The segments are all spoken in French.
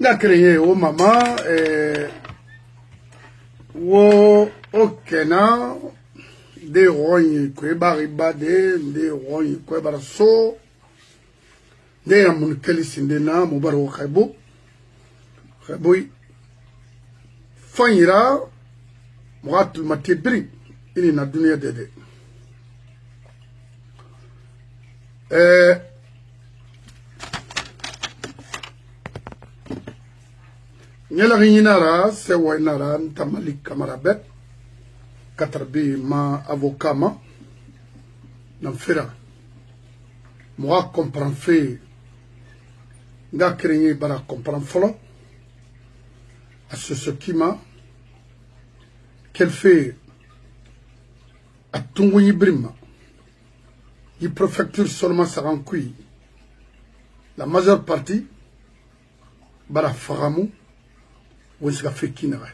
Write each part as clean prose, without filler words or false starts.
n'a créé au maman wo okena de roy ko bariba de roy ko baraso de amun kalisinde na mubaro khaybo khayboy fanyira muatul matibri ini na dunia dede nyela rinara se wainara ntamali kamarabet katarbi ma avocat ma namfira moi comprend fait nga créé bara comprend folo à ce qui m'a qu'elle fait à Tunguyi Brima il préfecture seulement Sarankui la majeure partie bara Faramou où est-ce qu'elle fait Kinare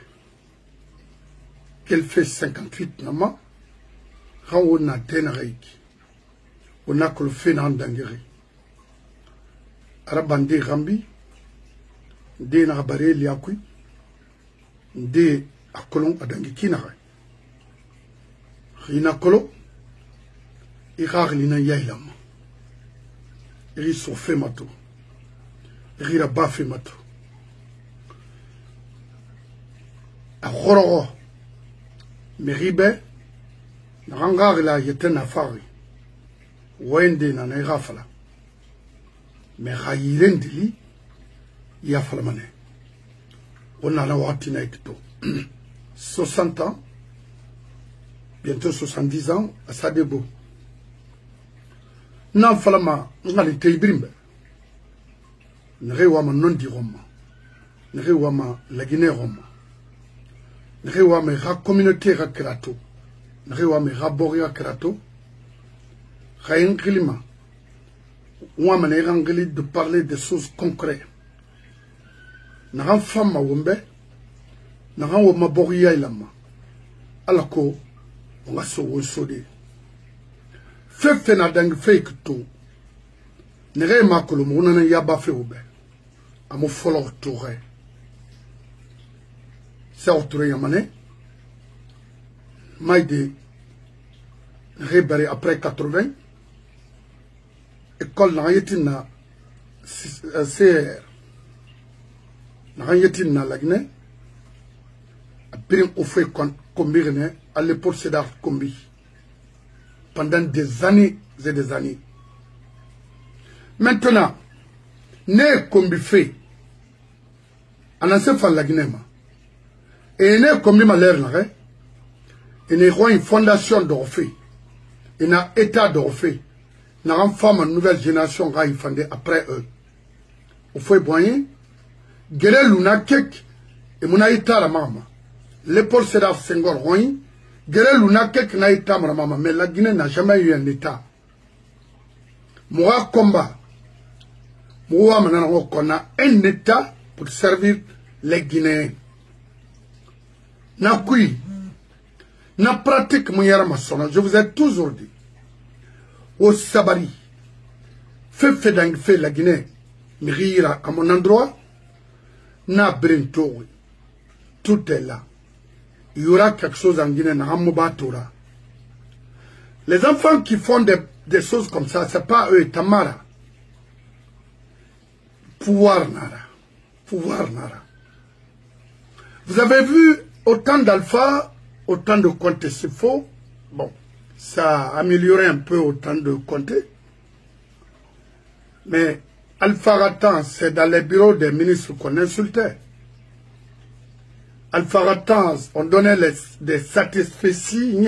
qu'elle fait 58 nama quand on a Tenareiki on a que le fait dans Dangeri Arabandi Rambi de Nabare Liakui de Akolon Adangi Kinare Rina Kolo Irar Lina Yailam Iri Sofe Mato Iri Rabafe Mato Ahororo Meribe Narangar la Yeten Afari Wende na Nairafala Merayiren Dili Yafalamane on a la Watina Ekto 60 ans bientôt 70 ans à Sadebo Nanfalama Ngali Teibrimbe Nrewama non di Roma Nrewama la Guinée Roma Nrewama ra communauté ra krato Nrewama ra boria krato Rayen Klima Ouama Nerangeli de parler des choses concrètes Naran fama wombe Naran woma boria ilama Alako on va se ressoder Fefe na dang fake to Nere makolo mona yaba fe obe Amo follow toure Sa autoure yamane Maïde Rebere après 80 École na yetina CR na yetina lagne Abirin ofwe kombirene à l'époque c'est d'art combi pendant des années et des années. Maintenant, ne combi fait en ancien fan la Guinée et ne combi ma l'air là et ne roi une fondation d'Orphée et n'a état d'Orphée n'a en femme une nouvelle génération qui fondé après eux. Au fait boyen, guerre luna kek et mon état la maman. L'épaule c'est d'art Senghor roin. Guerre luna kek na état maman mais la Guinée n'a jamais eu un état. Moi combat. Moi maintenant on a un état pour servir les Guinéens. Na kui na pratique mon yara masona je vous ai toujours dit. Au Sabari, fait d'ang fait la Guinée, Mirira à mon endroit, na Brintoui. Tout est là. Il y aura quelque chose en Guinée, na Amobatora. Les enfants qui font des choses comme ça, c'est pas eux, Tamara. Pouvoir nara. Pouvoir nara. Vous avez vu autant d'alpha, autant de comptes, c'est faux. Bon. Ça a amélioré un peu autant de comtés. Mais Alpha Ratan, c'est dans les bureaux des ministres qu'on insultait. Alpha Ratan, on donnait des satisfecits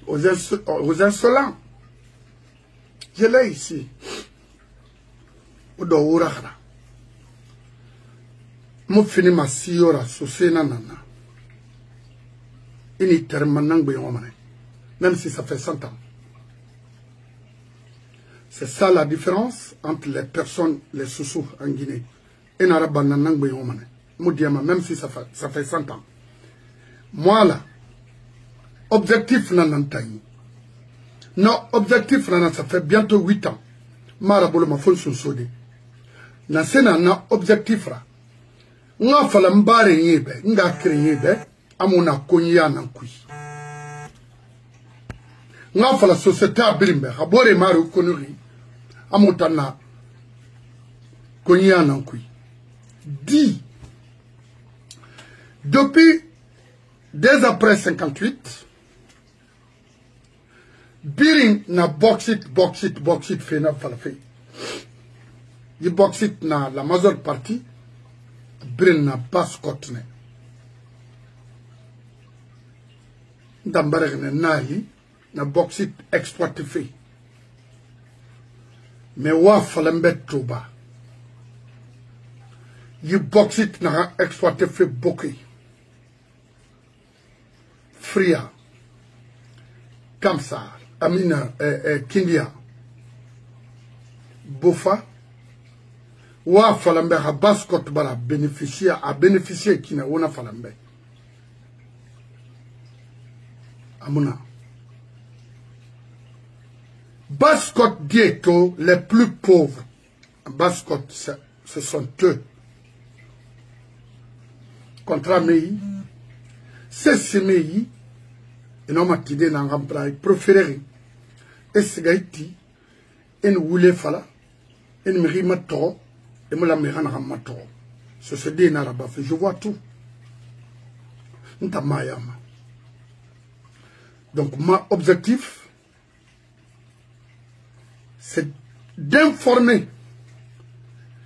aux insolents. Je l'ai ici. Odo Mo fini ma siora sosena nana. Ini termanang beyomane. Même si ça fait 100 ans. C'est ça la différence entre les personnes, les sous en Guinée. Et même si ça fait 100 ans. Moi là, objectif nanantani. Non, objectif nanantani, ça fait bientôt 8 ans. Marabolo ma fonction sodé. na sena na objectif ra nga fala mbare yebe nga kreye be amuna konya na kui nga fala société abrimbe habore mari konuri amutana konya na kui dit depuis dès après 58 biring na bauxite fait na fala fait di bauxite na la majeure partie biring na basse côte ne ndambare ne nali na bauxite exploité fait mais wa fala mbetto ba yi bauxite na exploité fait beaucoup Fria Kamsar Amina Kindia Bofa wa falambe ha baskot bala bénéficier kina wona falambe amuna baskot dieto les plus pauvres baskot ce sont eux contre mei c'est mei et non matide na ngambra préféré esgaiti en wule fala en miri mato et me la mera na mato ce se dit na raba je vois tout ntamayama donc ma objectif c'est d'informer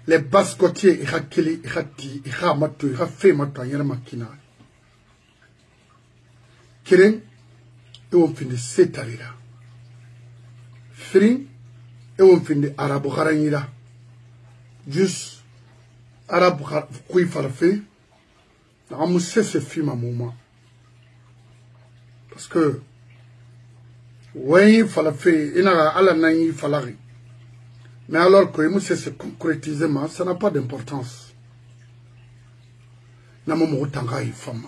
les bascotiers irakeli irati iramatu irafe mata yana makina kiren et on finit cette arira. Fring et on finit arabe harangira. Juste arabe qui farfe. On sait ce film à moment. Parce que oui, falafé, il n'a à la naïf falari. Mais alors que il se concrétiser, ça n'a pas d'importance. N'a pas de femme.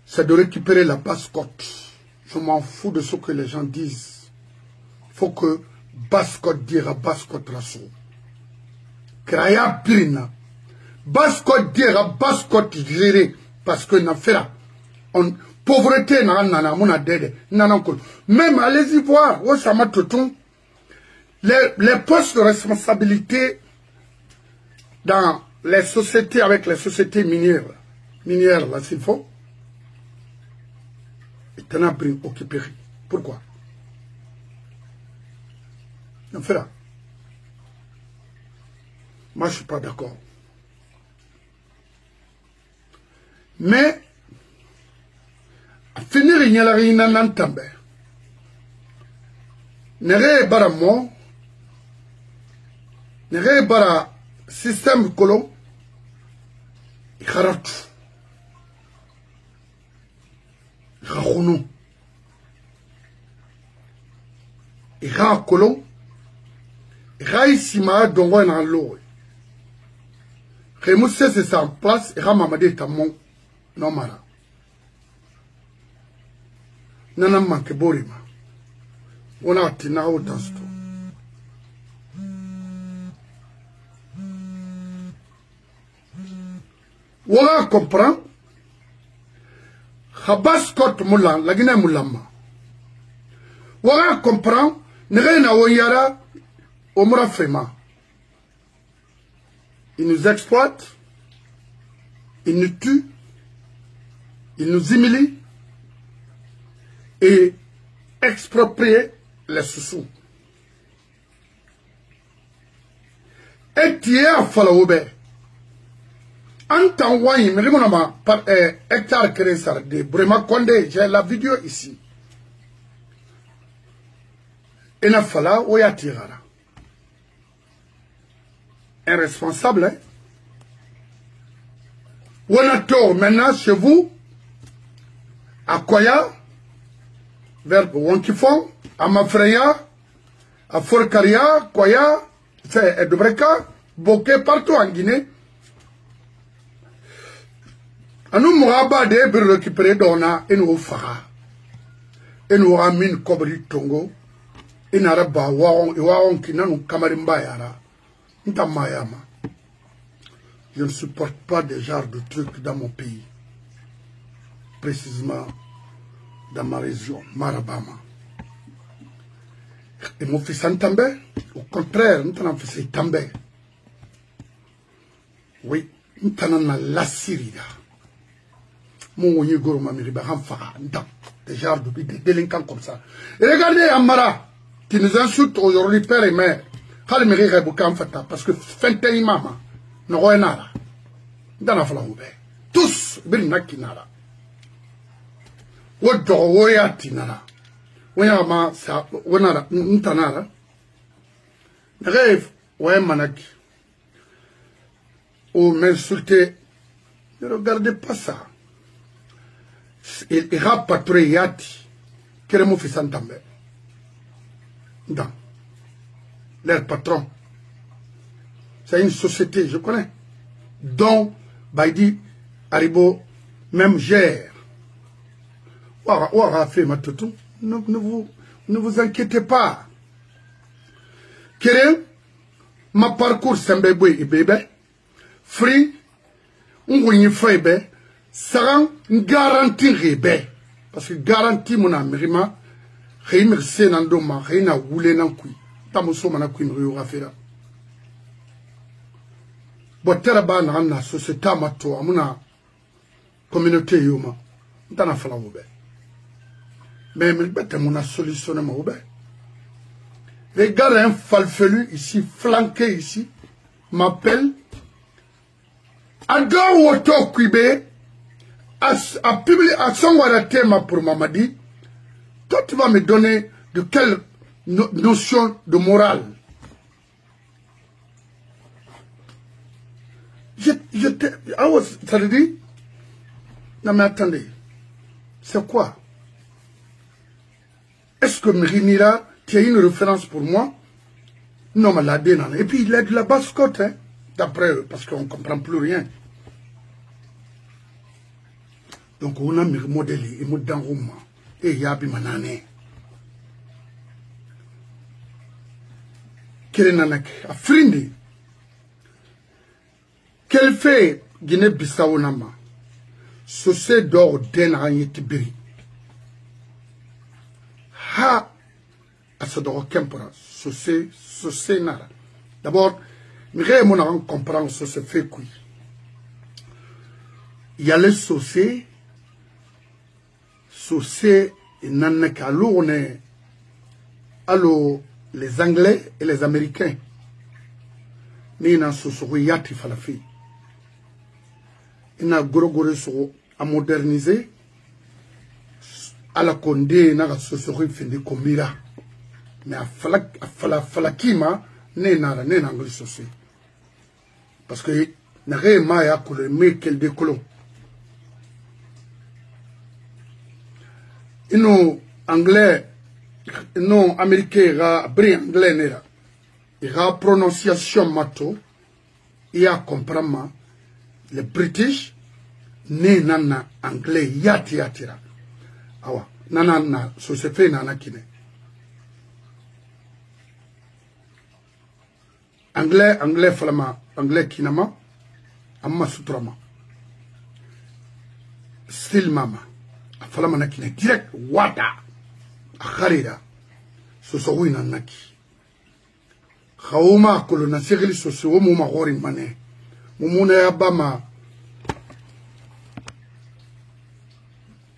C'est de récupérer la basse-côte. Je m'en fous de ce que les gens disent. Il faut que basse-côte dira basse-côte rasso. Kraya brina. Basse-côte dira basse-côte gérée. Parce que n'a fait pauvreté n'a mona dede. Même allez-y voir. Les postes de responsabilité dans les sociétés avec les sociétés minières là, s'il faut, et en a pris occupé. Pourquoi? Non, fait là. Moi, je ne suis pas d'accord. Mais, à finir, il y a la réunion n'entendait. Nere bara mo, nere bara système colon, Kharatu Rakhounou Ira Kolon Raïsima Dongo na l'eau Remousse c'est ça en place et Ramamade Tamon non mara Nana manque Borima on a tina au dans ce Wala comprend Habaskot Moulan, la Guinée Moulama. Wala comprend Nerena Oyara Omra Fema. Ils nous exploitent, ils nous tuent, ils nous humilient et exproprient les sous. Et tu es à Falaoube. En tant que hectare Kérésar de Brema Condé, j'ai la vidéo ici. Et n'a fallu Oyatirara. Un responsable, hein? On a tort maintenant chez vous, à Koya, vers Wonkifon, à Mafreya, à Forcaria, Koya, c'est Edobreka, Boké, partout en Guinée. Nous mourons de récupérer d'ona et nous fera. en wa min kobri tongo en araba waon ki nanu kamarimba yara ntamayama. Je ne supporte pas des genres de trucs dans mon pays, précisément dans ma région, Marabama. Et mon fils Antambe, au contraire, nous avons fait Tambe. Oui, nous avons la Syrie. Mon Yegoro Mamiriba, des genres de délinquants comme ça. Et regardez Amara, qui nous insulte aujourd'hui, père et mère. Parce que Fente Imama. Nogoenara dana fala ube tous birina kinara wodo woya tinara woya ma sa wonara ntanara rêve ouais manaki ou m'insulter ne regardez pas ça il rapatrie yati keremo fisantambe dans leur patron. C'est une société, je connais, dont Baïdi Haribo même gère. Ne vous inquiétez pas. Kéré, ma parcours Sembébé et bébé, free, on faibe, ça garantie rébé. Parce que garantie mon amérima, réimir sénandoma, réina woulé nankui, tamoso manakui n'riora fera. Botera ba na société mato amuna communauté yoma ntana fala wobe mais bete mon solution ma wobe. Regarde un falfelu ici flanqué ici m'appelle Ado woto kwibe a publié à son thème pour Mamadi. Toi tu vas me donner de quelle notion de morale? Ça veut dire, non mais attendez, c'est quoi? Est-ce que Mrinira, tu as une référence pour moi? Non, mais la dénane. Et puis il a de la basse-côte, hein, d'après eux, parce qu'on ne comprend plus rien. Donc on a mis le modèle, et le modèle et il y a Bimanane. Quel est nanak? A frindi. Quel fait Guinée-Bissau nama? Sosé d'or denranye tibiri. Ha asadoro kempora. Sosé nara. D'abord, mire mon aran comprendre ce se fait quoi. Il y a le sosé nanaka lourne. Allo les Anglais et les Américains. Ni na sosoro yati falafi. Il a à moderniser à la condé na société fini komira mais à falakima ne anglais société parce que na réma ya ko le mekel de colon ino anglais non américain ra bri anglais nera il a prononciation mato il a comprendre les British ne nana anglais yatira awa nana so se fait nana kine anglais falama anglais kinama amma sutrama still mama falama nakine direct wata akharira so so wina naki khawma kolona segli so so mo ma gori mane mumuna ya bama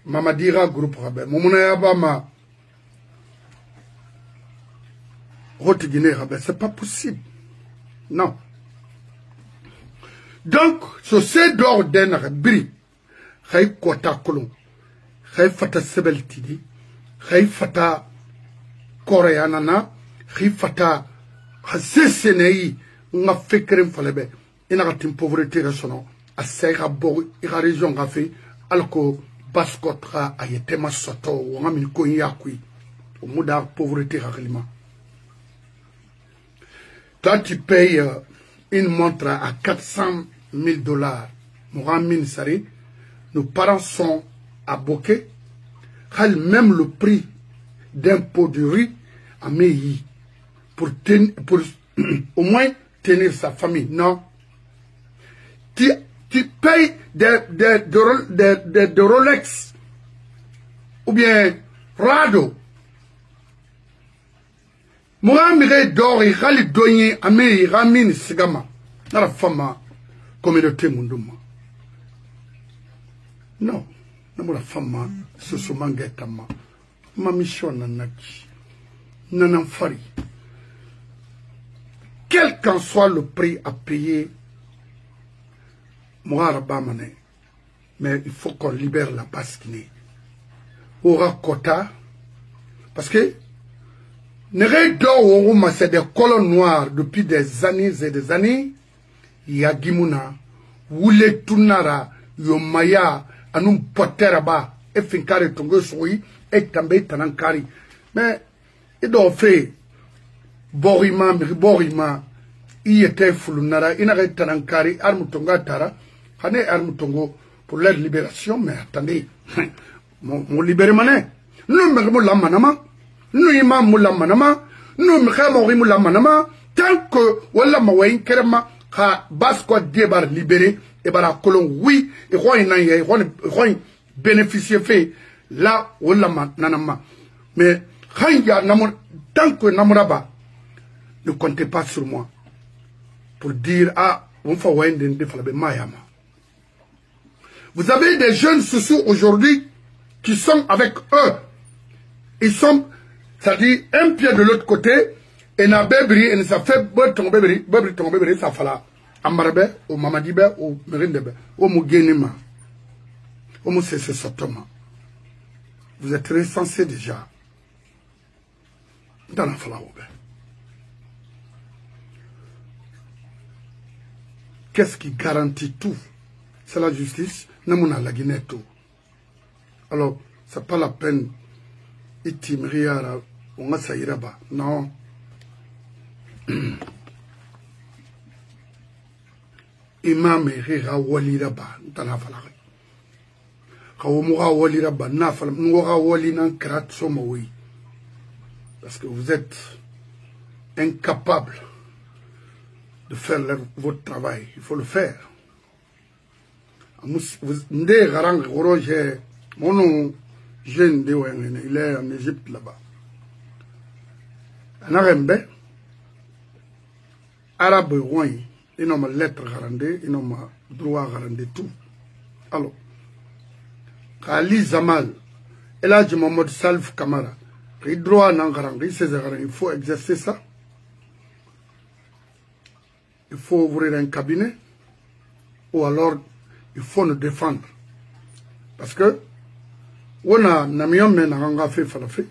Mamadira groupe rabe mumuna ya bama Haute Guinée rabe c'est pas possible non donc ce c'est d'ordre bri khay kota kolon khay fata sebeltidi khay fata koreanana khay fata hasesenei nga fekren falebe ina gatin pauvreté rasono a seyra bo ira région gafi alko baskotra ayetema soto wanga min ko yakui au muda pauvreté raglima. Toi tu payes une montre à 400 000 $, Mohamed Sari, nos parents sont à Boké, même le prix d'un pot de riz à Meyi pour au moins tenir sa famille. Non. Tu payes des Rolex ou bien Rado. Moi, je dors et je donne à Meyi, Ramine Sigama. Dans la femme, communauté mondouma. Non. Dans la femme, ce sont manguetama. Ma mission nanaki. Nananfari. Quel qu'en soit le prix à payer, mais il faut qu'on libère la Basse-Guinée. Aura quota, parce que c'est des colonnes noires depuis des années et des années. Yagimuna, Wule Tunara, Yomaya, Anum Poteraba, et Finkari Tongo Soui, et Tambe Tanankari. Mais il doit faire Borima, il était Fulunara, il n'arrête Tanankari, Armutonga Tara, Hane Armutongo pour leur libération, mais attendez, mon libéré mané. Nous me la manama, nous imam la manama, nous me la manama, tant que Walla Mawain Kerema, ha Basco débar libéré, et bara colon, oui, et roi bénéficier fait, là, Walla Nanama. Mais, tant que Namuraba, ne comptez pas sur moi pour dire, ah, on fait Mayama. Vous avez des jeunes sous aujourd'hui qui sont avec eux. Ils sont, c'est-à-dire, un pied de l'autre côté, et na bébri, et ça fait ton bébri, ça fala. Amarabe, ou Mamadibe, ou Merindebe, ou Mugenima, ou Moussese Sotoma. Vous êtes recensés déjà dans la falaoube. Qu'est-ce qui garantit tout? C'est la justice. Namuna la Guinée tout. Alors, c'est pas la peine. Itimriara, on a saïraba. Non. Imam Rira Waliraba, dans la falare. Kaomura Waliraba, Nafal, Noura Walinan Krat Somoui. Parce que vous êtes incapables de faire votre travail. Il faut le faire. Ndé Garang Roger, mon jeune de Wengene, il est en Égypte là-bas. En Arembe, Arabe Rouen, ils n'ont pas lettre garandée, ils n'ont pas droit garandé tout. Alors, Kali Zamal, et là, je m'en Salf Kamara, il droit à garandé, il faut exercer ça. Il faut ouvrir un cabinet, ou alors il faut nous défendre. Parce que, on a namion men a fait falafé,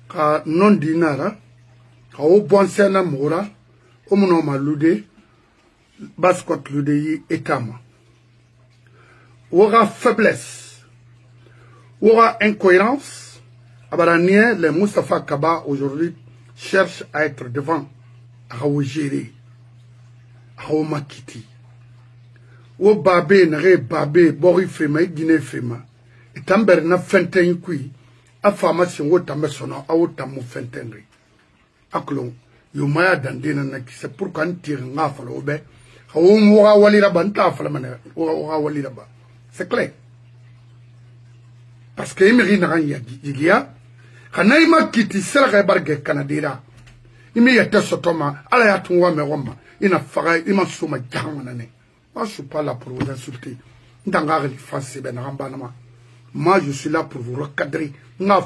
ka non dinara, ka o bon sena mora, o monoma lude, baskot lude yi etama. Aura faiblesse, aura incohérence, abaranien, les Mustafa Kaba aujourd'hui cherchent à être devant, à gérer, à makiti. O babé nare babé bori fema Guinée fema et tamber na fenten kui a pharmacie wo tambe sono a wo tamu fentenri aklon yo maya dandena na ki c'est pour quand tire nga fala obe o mo ga wali raba nta fala mané o ga wali raba c'est clair parce que imi na ya gigia kana ima kiti sera ga barge kanadira imi ya tesotoma ala ya tunwa me wamba ina faga ima suma jangana ne. Moi, je ne suis pas là pour vous insulter. Moi, je suis là pour vous recadrer. Nous il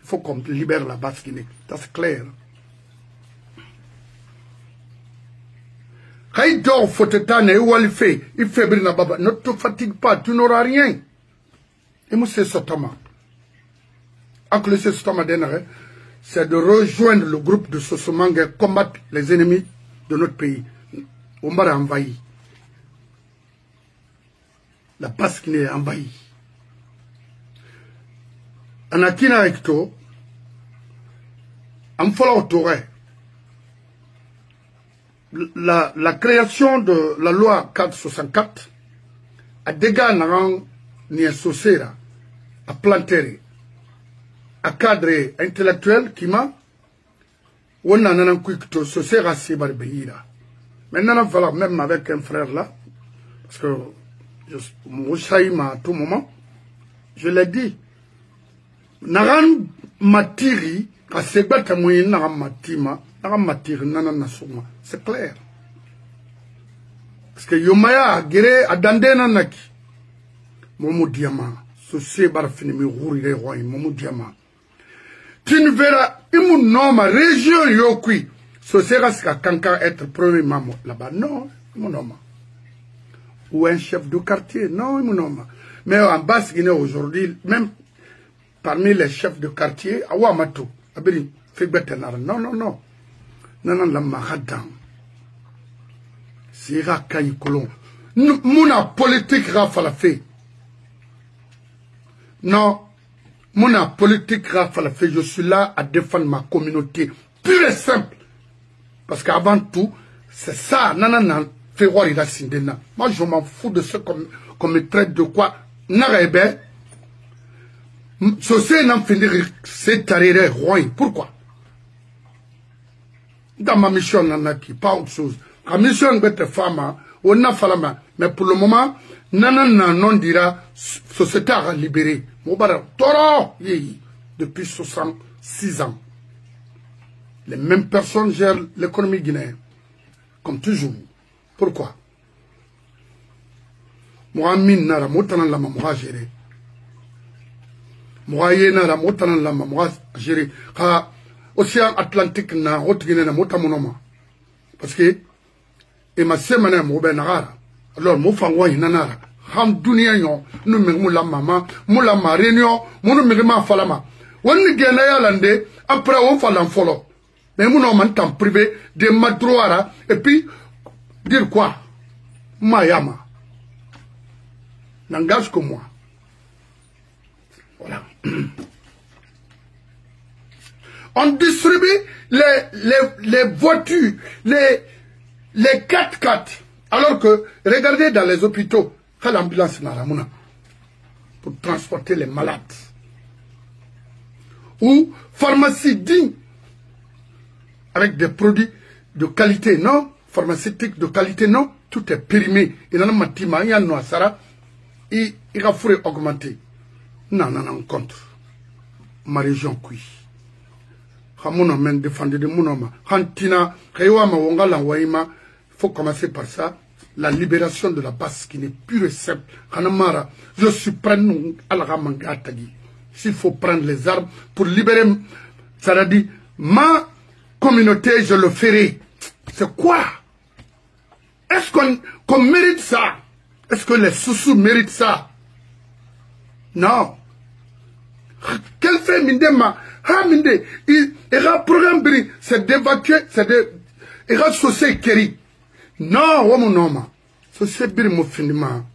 faut qu'on libère la Basse-Guinée. C'est clair. Ne te fatigue pas, tu n'auras rien. Et moi, c'est Sotama. C'est de rejoindre le groupe de Sosomanga et combattre les ennemis de notre pays. On m'a envahi. La Basse-Guinée est envahie. Anakina Hecto, en fola autore. la création de la loi 464 a dégâts ni associé à planter à cadre intellectuel qui m'a on a un quick to associer à ces barbeira. Maintenant, voilà, même avec un frère là, parce que je à tout moment, je l'ai dit, Naran matiri, à ces bêtes à moyen, Naran matima, Naran matiri, Nanan Souma. C'est clair. Parce que Yomaya, Gere, Adandena Naki, Momo Diamant, ce c'est barfini, mais roulé roi, Momo Diamant. Tu ne verras, il nom région Yokui, ce sera ce qu'à Kanka être premier maman là-bas. Non, mon nom. Ou un chef de quartier, non, mon nom. Mais en Basse-Guinée aujourd'hui, même parmi les chefs de quartier, Awamato, Abiri, Fébétenar, non, non, non. Non, non, la Mahadan. C'est Rakaï Colon. Mouna politique Rafa fait. Non, mouna politique Rafa fait. Je suis là à défendre ma communauté. Pure et simple. Parce qu'avant tout, c'est ça. Nanana, fait voir il a sindena. Moi, je m'en fous de ce qu'on me traite de quoi. Narebe. Ceci n'en finit c'est taré roi. Pourquoi? Dans ma mission, nanaki, pas autre chose. La mission est femme, on a falama. Mais pour le moment, nanana non dira société à libérer. Moubara, toro, depuis 66 ans. Les mêmes personnes gèrent l'économie guinéenne. Comme toujours. Pourquoi? Moi, mine nara, moutanan lama, moi gérer. Moi, yénara, moutanan lama, moi gérer. Océan Atlantique na haute Guinée na motamonoma. Parce que, et ma semana moube nagara. Alors, mo fangwa hinanara. Ham dunia yon, nous me moula mama, moula ma réunion, mon me falama. Wani gena lande, après on falan follow. Mais mon homme en temps privé, de madroara, et puis, dire quoi? Mayama. N'engage que moi. Voilà. On distribue les voitures, les 4x4. Alors que, regardez dans les hôpitaux, l'ambulance n'a pas pour transporter les malades. Ou pharmacie digne, avec des produits de qualité, non, pharmaceutique de qualité, non, tout est périmé. Il y a un matima, il y a un noisara, il y a un augmenté. Non, non, non, contre. Ma région, oui. Hamono men défendre de monoma. Hantina, Kayama Wongala Waima, faut commencer par ça. La libération de la base qui n'est pure et simple. Hanamara, je suis prêt à la Ramangatagi. S'il faut prendre les armes pour libérer, ça a dit, ma communauté, je le ferai. C'est quoi? Est-ce qu'on mérite ça? Est-ce que les sous-sous méritent ça? Non. Quel fait Mindema? Minde, il y a un programme, c'est d'évacuer, c'est de. Il y a un société qui non, on m'en société bir mo finima.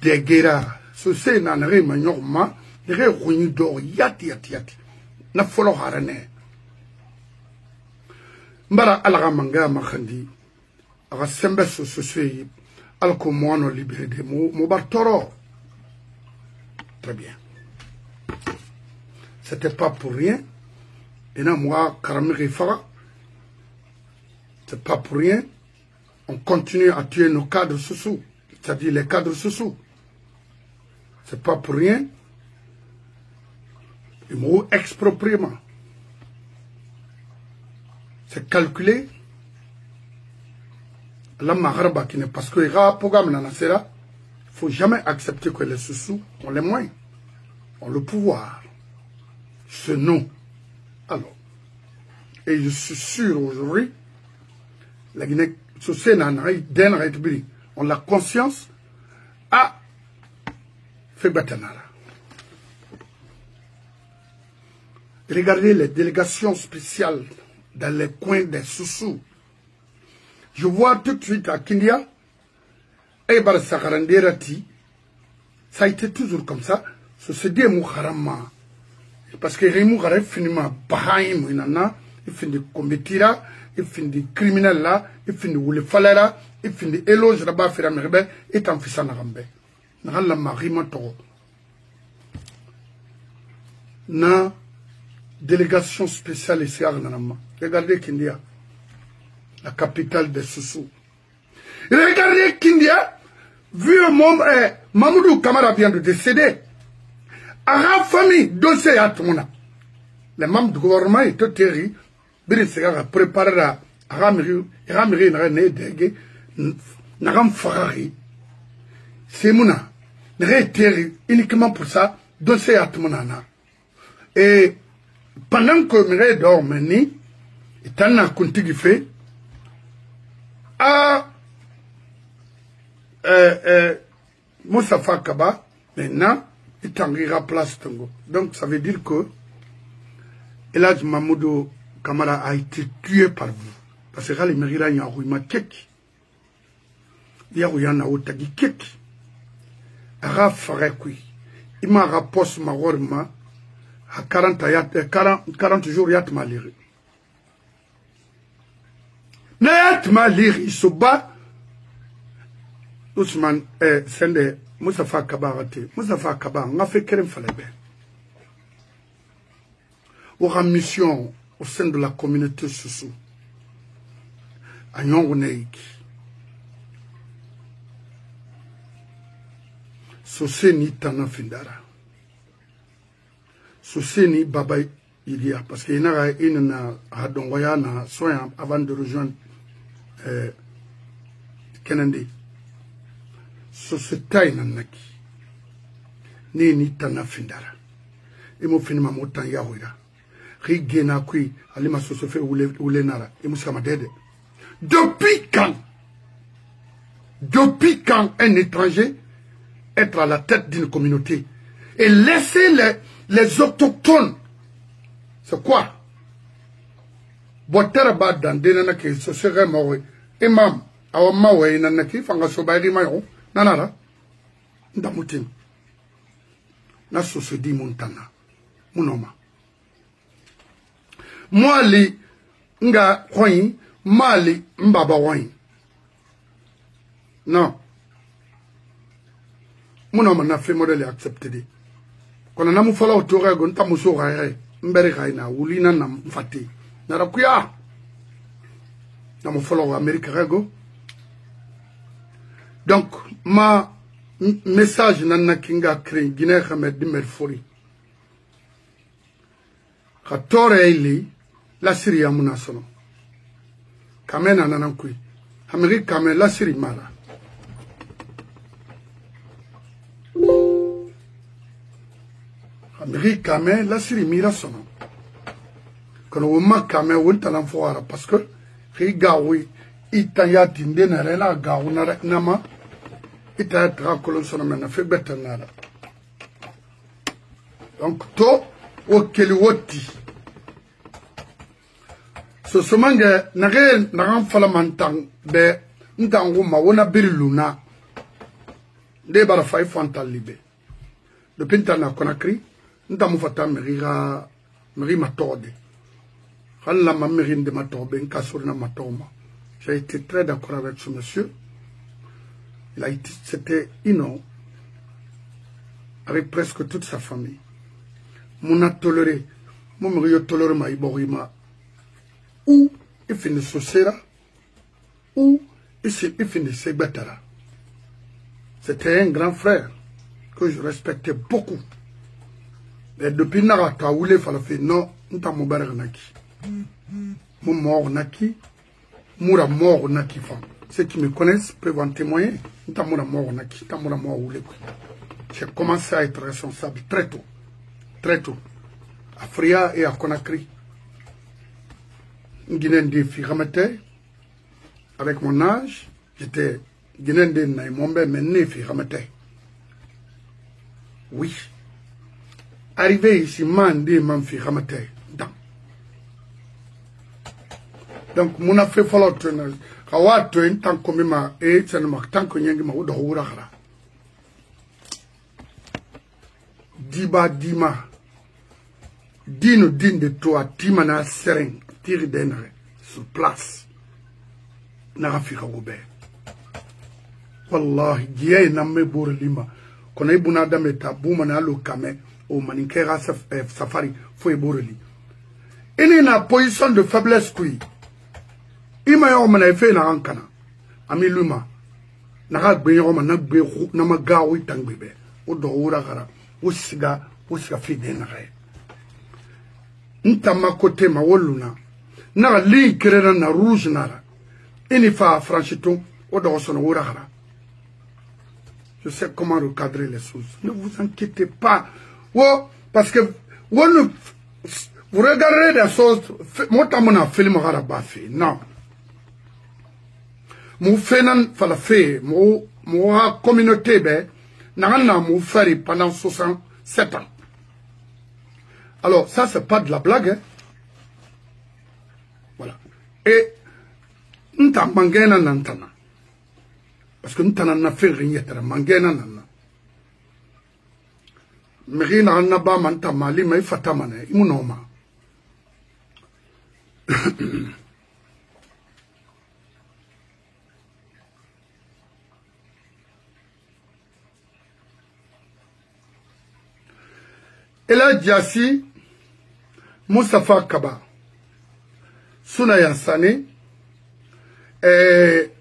Des guerres, société n'a rien manyorma, des ruines d'or, yati. N'a follow harane. Mbara alagamanga makandi. Aga sembe société, alcomoano libéré de Moubartoro. Très bien. C'était pas pour rien. Et là, moi, Karamiri Fara, c'est pas pour rien. On continue à tuer nos cadres sous-sous, c'est-à-dire les cadres sous-sous. C'est pas pour rien. Ils m'ont exproprié. C'est calculé. La Maharba qui n'est parce que il y a un programme dans la Sera, il ne faut jamais accepter que les sous-sous ont les moyens, ont le pouvoir. Ce nom. Alors, et je suis sûr aujourd'hui, la Guinée, on a conscience à Fébatanara. Regardez les délégations spéciales dans les coins des sous-sous. Je vois tout de suite à Kindia, et Barasakaranderati, ça a été toujours comme ça, ce c'est des Mouharama. Parce que Rémou Garef finit ma Bahaïm, il finit Kombetira, il finit criminel là, il finit Wule Falera, il finit éloge là-bas, Firamerbe, et t'en fais ça Narambe. Naral la mari matoro. Na délégation spéciale ici à Nanama. Regardez Kindia, la capitale de Soussou. Regardez Kindia, vu mon Mamoudou Kamara vient de décéder. À la famille, dossier à tout le monde. Les membres du gouvernement étaient terribles. Birisega préparé la Ramiri n'a dégué, n'a Ferrari. C'est mouna. N'a terrible uniquement pour ça, dossier à tout le monde. Et pendant que Mireille dort, il y a un compte qui fait à Moussafa Kaba, maintenant, il t'enguira place. Donc, ça veut dire que Elhadji Mamoudou Kamara a été tué par vous. Parce que les Mérida, il y a un kek. Il y a un otagi kek. Ara farekui. Il m'a rapporté ma worma à 40 jours, yat ma liri. Nayat ma liri, il se bat. Ousmane, Sende, Moussafa Kaba raté. Moussafa Kaba, on a fait qu'elle fallait bien. Aura mission au sein de la communauté Soussou. À Nyongoneiki. Soseni Tana Findara. Soseni Baba Ilia. Parce qu'il y a une Hadongoyana soin avant de rejoindre Kennedy. Sosetaï Nanaki. Ni Tana Findara. Et mon film m'a autant Yahoua. Rigena kui alima sosofe ule nara et moussama dede. Depuis quand un étranger être à la tête d'une communauté et laisser les autochtones, c'est quoi? Boteraba dans des nanaki, ce serait mort. Imam, awamawe nanaki, fanga sobari mayo, nanara, ndamutin. Na sosedi montana, munoma. Mwali nga hoi mali mbaba hoi. Non. Muna mana fait modèle accepté. Quand on a mufala autour gon ta muso gaire mbere gaina ulina na mfati. Na rakuya. Na mufala Amérique rego. Donc ma message nanna kinga créé Guinée Hamed Merfori. Katore ili la Syrie ya munasono. Kamena nanankui. Amérique kame la Syrie mara. Amérique kame la Syrie mira sono. Kono wuma kame wunta lanfoara parce que rigawi itaya tinde na rela gawu na nama itaya tra kolon sono mena fe betanara. Donc to okeli woti. So somange nage nagam fala mantang be ntangu ma wona biriluna de bara fay fantal libe de pintana Conakry ntamu fata meri matode khalla ma meri de matobe nka surna matoma. J'ai été très d'accord avec ce monsieur. Il a été, c'était inno avec presque toute sa famille. Mon a toléré, mon mari a toléré ma iborima. Ou il finit Sosera, ou il finit Segbetara. C'était un grand frère que je respectais beaucoup. Et depuis Narata, où il fallait faire non, nous t'avons mort naki. Mon mort naki, moura mort naki femme. Ceux qui me connaissent peuvent en témoigner. Nous t'avons mort naki, t'as mort où j'ai commencé à être responsable très tôt. Très tôt. À Fria et à Conakry. Guinéen de Firamete, avec mon âge, j'étais Guinéen de Naïmombe, mais né Firamete. Oui. Arrivé ici, mandé m'en Firamete. Donc, mon affaire follow trainer, Kawa train, tant que ma et c'est le tant que n'y a ou de Hourara. Diba Dima. Dino din de toi, Timana Sering. sur place. N'a fait Robert. Wallahi, Dieu n'a pas bourre lima. Qu'on ait bon adam et tabou, manalo kame, au manikera safari, faut y bourre li. Il est en position de faiblesse, oui. Il m'a fait un ankana. Ami luma. N'a pas n'a ma gaoui tang bébé. Au doura gara. Au siga fidé n'arrête. N'tama côté ma woluna. N'a li créera na rouge nara. Il fa franchiton. Au doura son oura gara. Je sais comment recadrer les choses. Ne vous inquiétez pas. Oh, parce que vous regardez des choses. Moi, je suis film arabafi. Non. Mon fénan falafé, mon communauté, n'a mon fait pendant 67 ans. Alors, ça, c'est pas de la blague. Hein? Voilà. Et, nous t'en manguena nantana. Parce que nous t'en fait rien, manguena nana. Mais n'a pas manta mali, mais fatamane, imunoma. Et là, Djassi, Moustapha Kaba, Sounaya Sane, et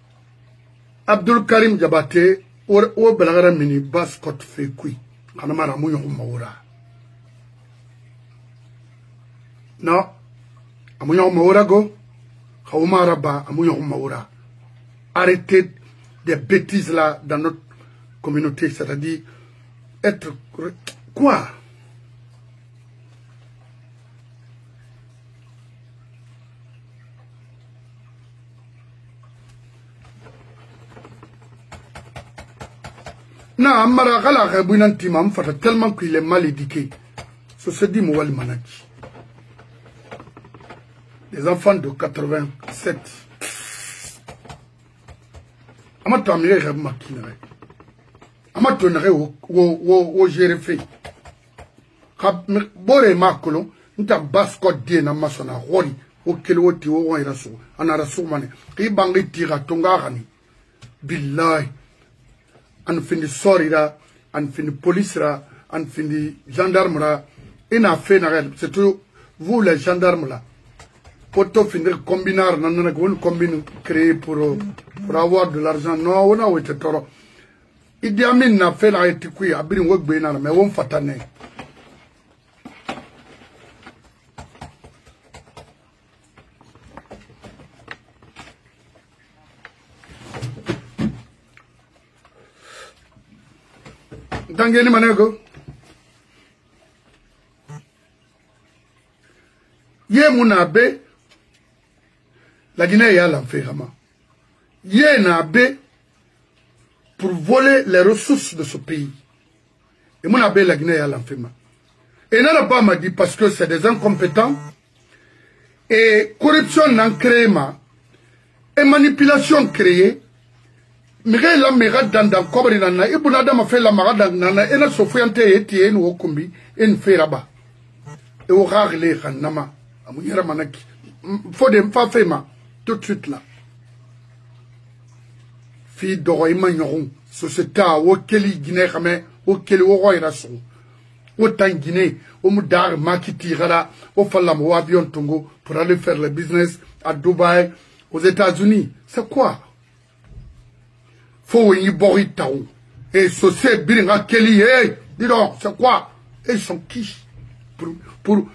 Abdul Karim Diabaté, ou Belagara Mini Baskot Fekui, Kanamara Mouyon Maura. Non, Amouyon Maura go, Kaoumaraba, Amouyon Maura. Arrêtez des bêtises là dans notre communauté, c'est-à-dire être. Quoi? Non, Amara Gala Rabunanti m'en fait tellement qu'il est mal éduqué. Ce se dit Moual Manaki. Les enfants de 87. Amatamire Rabmakinere. Amatonere au Jéréfé. Bore Makolo, n'ta baskot die na masona hori, au keloti au wairasu, anarasu mane. Ribangi tira tongahani. Billahi. An fini sorira, an fini police ra, an fini gendarme ra, ina fait narel, c'est tout vous les gendarmes là. Pour tout finir combinar, nan une combine créée pour avoir de l'argent. Non, on a été toro. Idi Amin n'a fait la étiquette, abri wok bena, mais on fatane. Dangeni manego ye munabe la Guinée y a l'enfermement. Ye nabe pour voler les ressources de ce pays. Et munabe la Guinée y a l'enfermement. Et n'a pas m'a dit parce que c'est des incompétents et corruption n'en crée ma et manipulation créée. Mire la mera dans kobri nana ibuna dama fait la mara dans nana ena sofiante eti en wokumbi en feraba et au ragle khanama amunyera manaki faut dem fa fema tout de suite là fi doro imanyoron société o keli Guinée xamé o keli o roira so o tan Guinée o mudar makiti gara o fallam o avion tongo pour aller faire le business à Dubaï aux États-Unis. C'est quoi? Faut y boire taou. Et société biringa keli, hey, dis donc, c'est quoi? Et ils sont qui? Pour,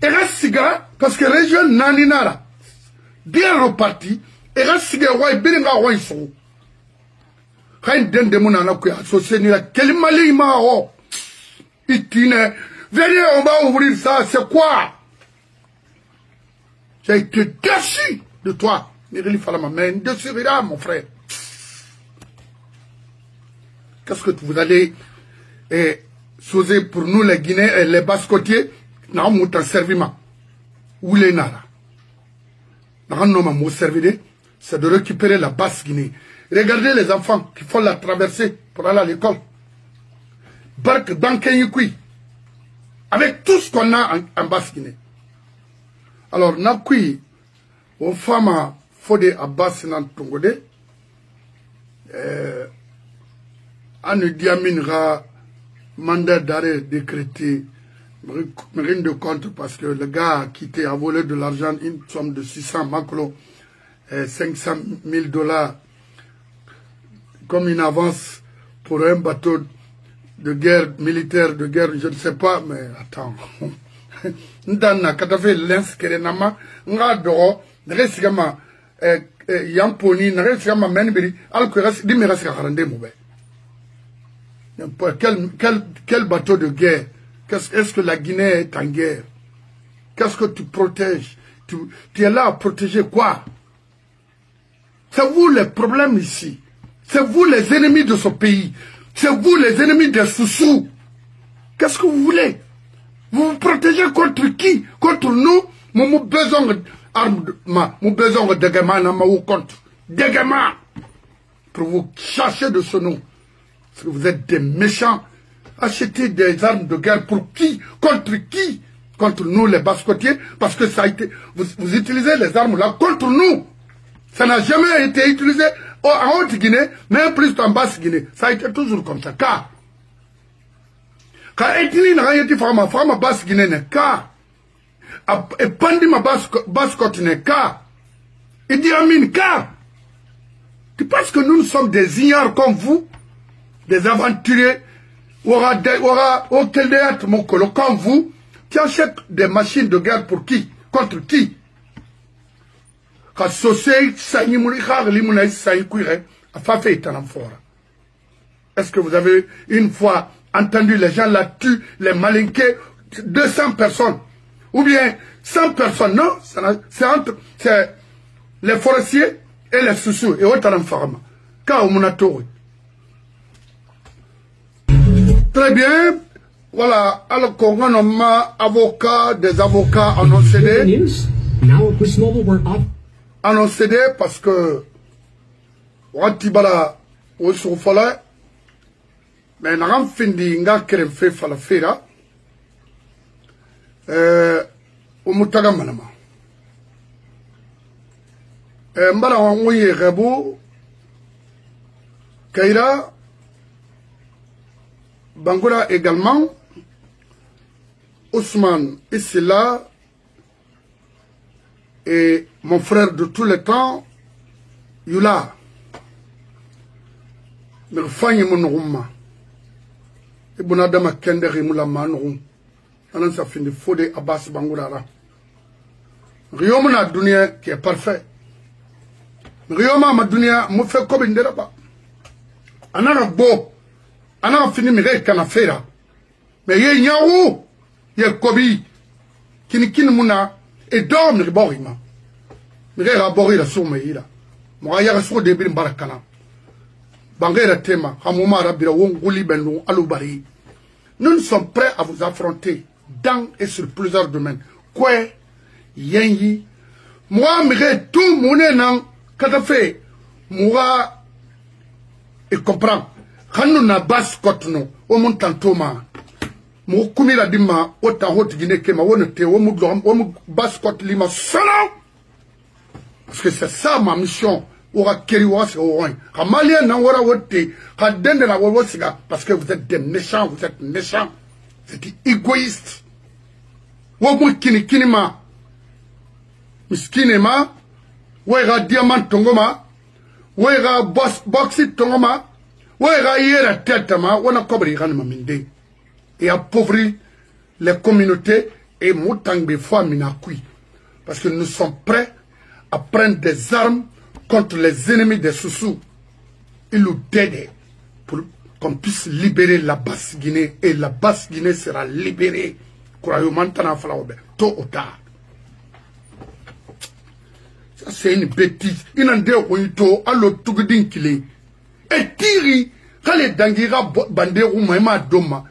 et reste siga, parce que région naninara, bien reparti, et reste siga, ouais, biringa, ouais, ils sont. Rien d'un démon en a que associé ni la keli mali ma, oh. Itine, venez, on va ouvrir ça, c'est quoi? J'ai été déçu de toi. Nirili Falama, mais déçu, mon frère. Qu'est-ce que vous allez sauver pour nous les Guinéens et les Bascotiers? N'a pas servi ma. Où les nara? N'a pas servi. C'est de récupérer la basse Guinée. Regardez les enfants qui font la traversée pour aller à l'école. Barque dans Kenyikui. Avec tout ce qu'on a en basse Guinée. Alors, Nakui, aux femmes Fodé Abbas nan Tongode, Anne Diaminera mandat d'arrêt décrété, me rend de compte parce que le gars a quitté, a volé de l'argent, une somme de 600 macros, 500 000 $, comme une avance pour un bateau de guerre, militaire de guerre, je ne sais pas, mais attends. Ndana, quand on fait l'inscription, on a d'or, récemment, Yamponi, récemment, Menbiri, Alcoras, Dimeras Karande Moube. Quel bateau de guerre? Est-ce que la Guinée est en guerre? Qu'est-ce que tu protèges? Tu es là à protéger quoi? C'est vous les problèmes ici. C'est vous les ennemis de ce pays. C'est vous les ennemis des sous-sous. Qu'est-ce que vous voulez? Vous vous protégez contre qui? Contre nous? Nous besoin d'armes, nous besoin de dégaiement, ou contre dégaiement. Pour vous chercher de ce nom. Parce que vous êtes des méchants. Achetez des armes de guerre pour qui? Contre qui? Contre nous les Basse-Côtiers. Parce que ça a été, vous utilisez les armes là contre nous. Ça n'a jamais été utilisé en Haute-Guinée, mais plus en Basse-Guinée. Ça a été toujours comme ça. Car, quand Ethnie n'a rien dit, femme Basse-Guinée n'est car, et Pandi ma Basse-Côte n'est car, et dit Amin car. Tu penses que nous sommes des ignares comme vous, des aventuriers, comme vous, qui achètent des machines de guerre pour qui? Contre qui? Est-ce que vous avez une fois entendu les gens là tuent les malinqués 200 personnes ou bien 100 personnes? Non, c'est entre les forestiers et les sous-sous et autres en très bien. Voilà, alors qu'on a avocat, des avocats en ont cédé. En ont cédé parce que Watibala ou Soufala, mais n'a fini nga kerem fait falafera, au Mutaga Manama. Mbala wangoye Rebo, Kaira, Bangola également, Ousmane Issila, et mon frère de tous les temps, Yula, me fanyi mon et bonadama kenderi mula manrum, anan sa fin de Fodé Abbas Bangourara. Rioma dunia qui est parfait. Rioma ma dunia me fait comme une déraba. Anana bo, anana fini me kana fera. Mais yé nyaou, yé kobi, kini muna, et dorme le borima. Mais rabori la somme ira. Moi, y'a sur des billes barakana. Bangera tema, Hamouma Rabira, Wonguli Benno, Aloubari. Nous sommes prêts à vous affronter dans et sur plusieurs domaines. Quoi? Yengi. Moi, mire tout mon nan, Katafe, moi, et comprends. Hanou na bas kotno, au montant Thomas. Mo kumira dima ota hot Guinée kema wonote womu baskot lima sala parce que c'est ça ma mission ora keriwa c'est au roi kamalien na wora wote ka dende na wowo siga parce que vous êtes des méchants, vous êtes méchants, vous êtes égoïstes. Womu kini ma miskine ma wera diamant tongoma wera boxit tongoma wera yera tête ma wona kobri ganma minde et appauvrir les communautés et moutangbe fois minakui. Parce que nous sommes prêts à prendre des armes contre les ennemis des sous-sous. Ils nous aident pour qu'on puisse libérer la Basse-Guinée. Et la Basse-Guinée sera libérée. Tôt ou tard. Ça c'est une bêtise. Il en dit au allo tugudin kile. Et tiri, quand les dangira bandé ou maïma doma.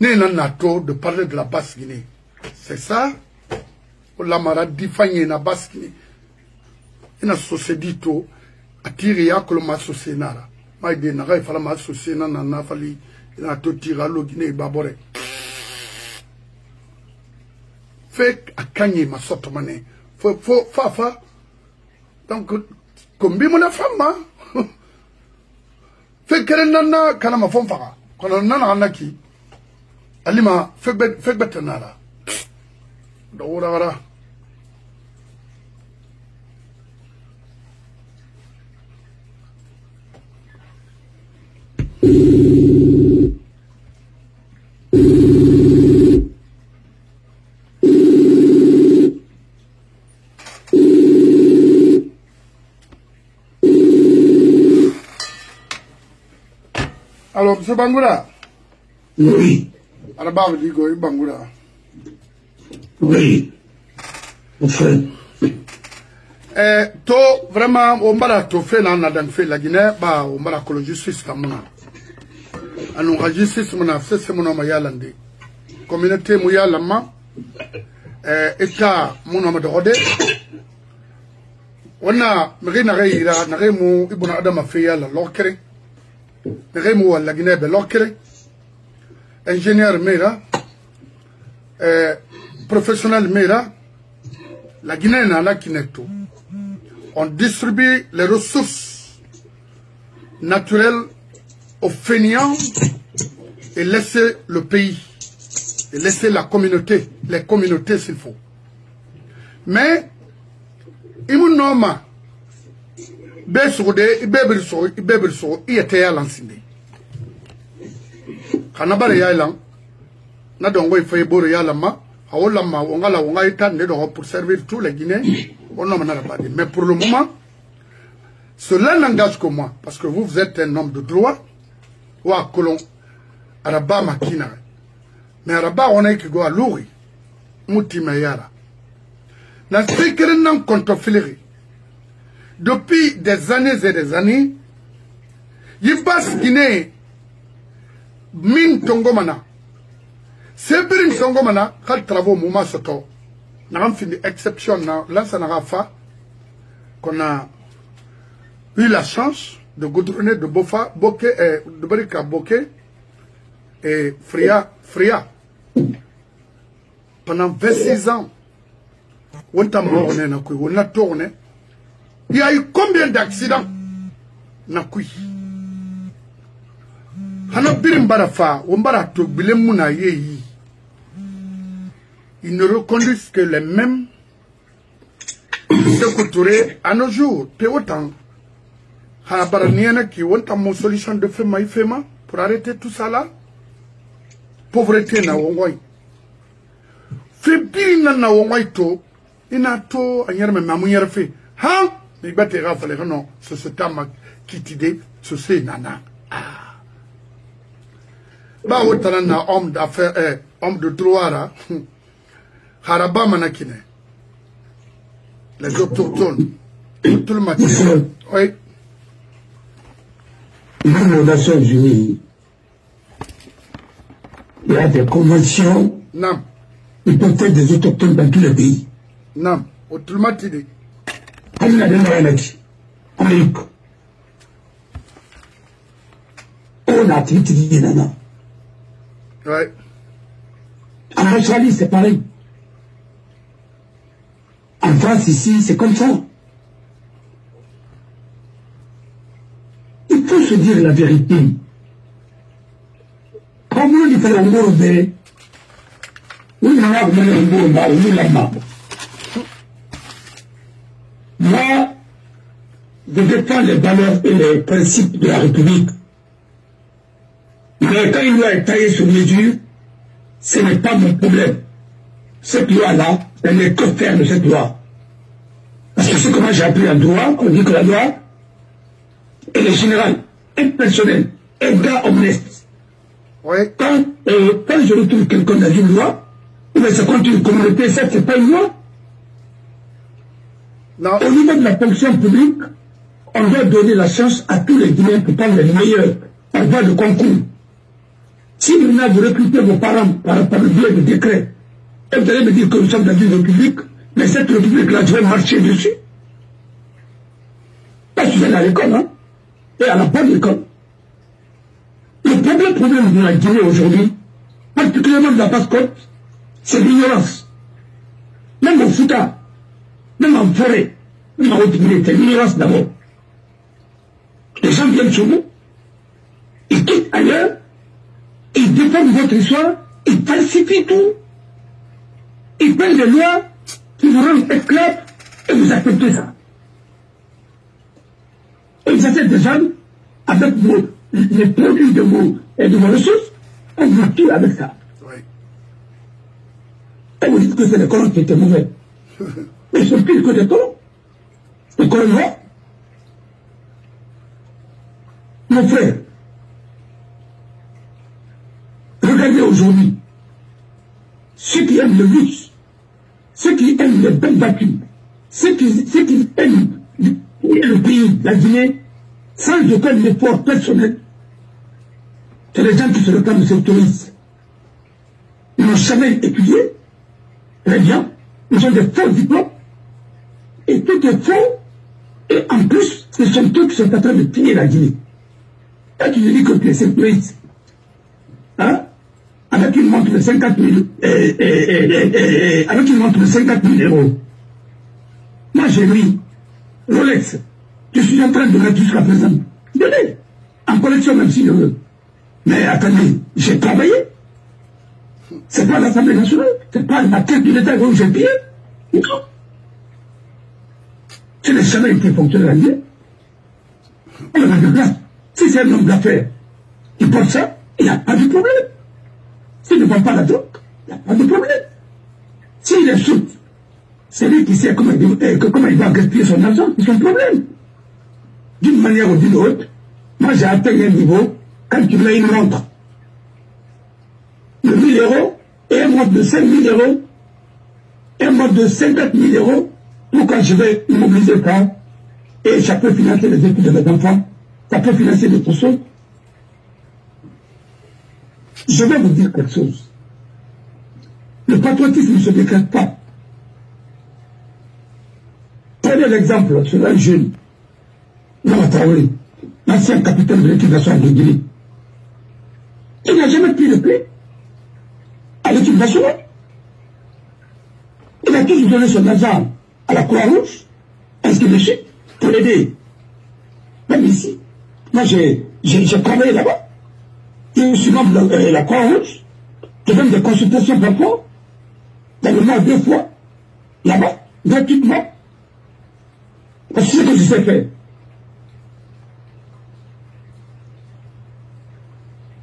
De parler de la Basse-Guinée. C'est ça? La maladie fagne na Basse-Guinée. Il a société to attirer ya que le ma société nara. Ma de na fala ma société na na fali ina to tira lo Guinée babore. Fait akanye ma sotomane. Faut fafa Donc, comme bi mon femme, fait qu'elle n'a qu'à ma femme fara. Quand on a un qui, Alima, fait bête nara. D'où alors, M. Bangoura. Oui. Araba dit que Bangoura. Oui. Enfin. To vraiment on va to fait là dans fait la Guinée bah on va la justice comme ça. Anu la justice mona c'est mon ma yalande. Communauté mo yalama état mon ma de wana mrina reira na remu ibuna adama fe yalla lokere. Remu wala Guinée be lokere. Ingénieur mera professionnel mera la Guinée n'a la kineto. On distribue les ressources naturelles aux fainéants et laisser le pays, et laisser la communauté, les communautés s'il faut. Mais, il y a il était à l'enseigner. Kanabare yailang, na dongo il faut y yalama, haolama, ongala ongaita, ne pour servir tous les Guinéens. Mais pour le moment, cela n'engage que moi, parce que vous êtes un homme de droit, ou à Colon, Araba Makina. Mais Araba, on a qui go à l'ouri, Mouti Mayara. La sécurité n'a contre-filerie. Depuis des années et des années, Yibas Guinée, Min Tongomana, Sebrin Tongomana, quel travaux Mouma Soto. Nous avons fait une exception là, ça n'a pas qu'on a eu la chance de goudronner de Bofa, Boké, de Barika Boké et Fria. Pendant 26 ans, on a tourné. Il y a eu combien d'accidents? Nakui. Hanabirim Barafa, Ombarato, Bilemuna Yehi. Ils ne reconduisent que les mêmes Sékou Touré à nos jours. Peu autant, qui ont une solution de FEMA pour arrêter tout ça là. Pauvreté na wongoi. Fébili na wongoi to, ina to anyerme mamuyer fe. Ha, mais bate rafale non, ce tama kitide, ce nana. Ah. Ba autant na homme d'affaires, homme de droit là. Haraba Manakine, les autochtones, tout le matin. Oui. Même aux Nations Unies, il y a des conventions qui protègent des autochtones dans tous les pays. Non, tout le matin. On a des maladies. Amérique. On a dit nana. Oui. En Australie, c'est pareil. En France, ici, c'est comme ça. Il faut se dire la vérité. Comment il fait un mot de... Moi, je défends les valeurs et les principes de la République. Mais quand une loi est taillée sur mesure, ce n'est pas mon problème. Cette loi-là, elle n'est que faire de cette loi. Parce que c'est comment j'ai appris en droit, on dit que la loi, elle est générale, impersonnelle, égale omnes. Oui. Quand je retrouve quelqu'un dans une loi, mais c'est contre une communauté, ça, c'est pas une loi. Non. Au niveau de la fonction publique, on doit donner la chance à tous les Guinéens pour prendre les meilleurs par voie de concours. Si maintenant vous recrutez vos parents par le biais de décret, et vous allez me dire que nous sommes dans une république, mais cette république-là, je vais marcher dessus. Parce que je vais à l'école, hein, et à la bonne école. Le problème de la Guinée aujourd'hui, particulièrement de la Basse-Côte, c'est l'ignorance. Même au Fouta, même en forêt, c'est l'ignorance d'abord. Les gens viennent chez vous, ils quittent ailleurs, ils défendent votre histoire, ils falsifient tout. Ils prennent des lois qui vous rendent esclaves et vous acceptez ça. Et vous êtes des gens avec les produits de vos ressources, on vous tue avec ça. Oui. Et vous dites que c'est les colons qui étaient mauvais. Mais ils sont pires que des colons. Les colons noirs. Mon frère, regardez aujourd'hui, ceux qui aiment le luxe, ceux qui aiment les belles voitures, ceux qui aiment le pays, la Guinée, sans aucun effort personnel, c'est les gens qui se réclament de ces touristes. Ils n'ont jamais étudié, très bien, ils ont des faux diplômes, et tout est faux, et en plus, ce sont eux qui sont en train de piller la Guinée. Et tu dis que tu es sécuriste, hein? Avec une montre de 50 000, avec une montre de 50 000 €. Moi, j'ai mis Rolex. Je suis en train de mettre jusqu'à présent. Donnez. En collection, même si je veux. Mais attendez, j'ai travaillé. C'est pas l'Assemblée nationale. C'est pas la tête de l'État où j'ai payé. Non. Je n'ai jamais été fonctionnaire. On a de grâce. Si c'est un homme d'affaires qui porte ça, il n'y a pas de problème. S'il ne vend pas la drogue, il n'y a pas de problème. S'il est sous, c'est lui qui sait comment il va gaspiller son argent, c'est son problème. D'une manière ou d'une autre, moi j'ai atteint un niveau, quand tu mets une montre de 1 000 € et un montre de 5 000 €, un montre de 50 000 €, pour quand je vais immobiliser ça, et ça peut financer les études de mes enfants, ça peut financer d'autres choses. Je vais vous dire quelque chose. Le patriotisme ne se décrète pas. Prenez l'exemple sur un jeune, Lama Traoré, l'ancien capitaine de l'équipe nationale de Guinée. Il n'a jamais pris de clé à l'équipe nationale. Il a toujours donné son argent à la Croix-Rouge, ainsi de suite, pour l'aider. Même ici. Moi, j'ai travaillé là-bas. Je suis membre de la Croix-Rouge. Je donne des consultations parfois, dans le mois 2 fois, là-bas, gratuitement. Parce que c'est ce que je sais faire.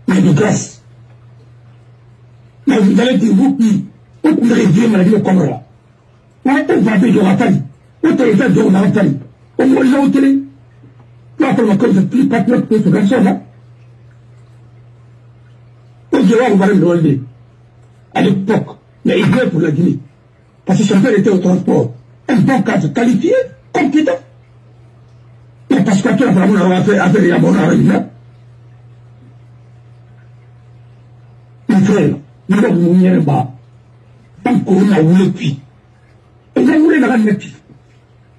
Mais de grâce. Mais vous allez dire, vous qui, vous pouvez dire maladie au Comora. On va dire de Ratali. On te fait de Ratali. On va le télé. Là, pour que vous êtes plus patriote que ce garçon-là. On va le relever. À l'époque, mais il veut pour la Guinée. Parce que son père était au transport. Un bon cadre qualifié, compétent. Mais parce que tu as vraiment affaire à bon arrangement. Mon frère, nous avons mis un bas. Tant qu'on a voulu puis. On a voulu la remettre.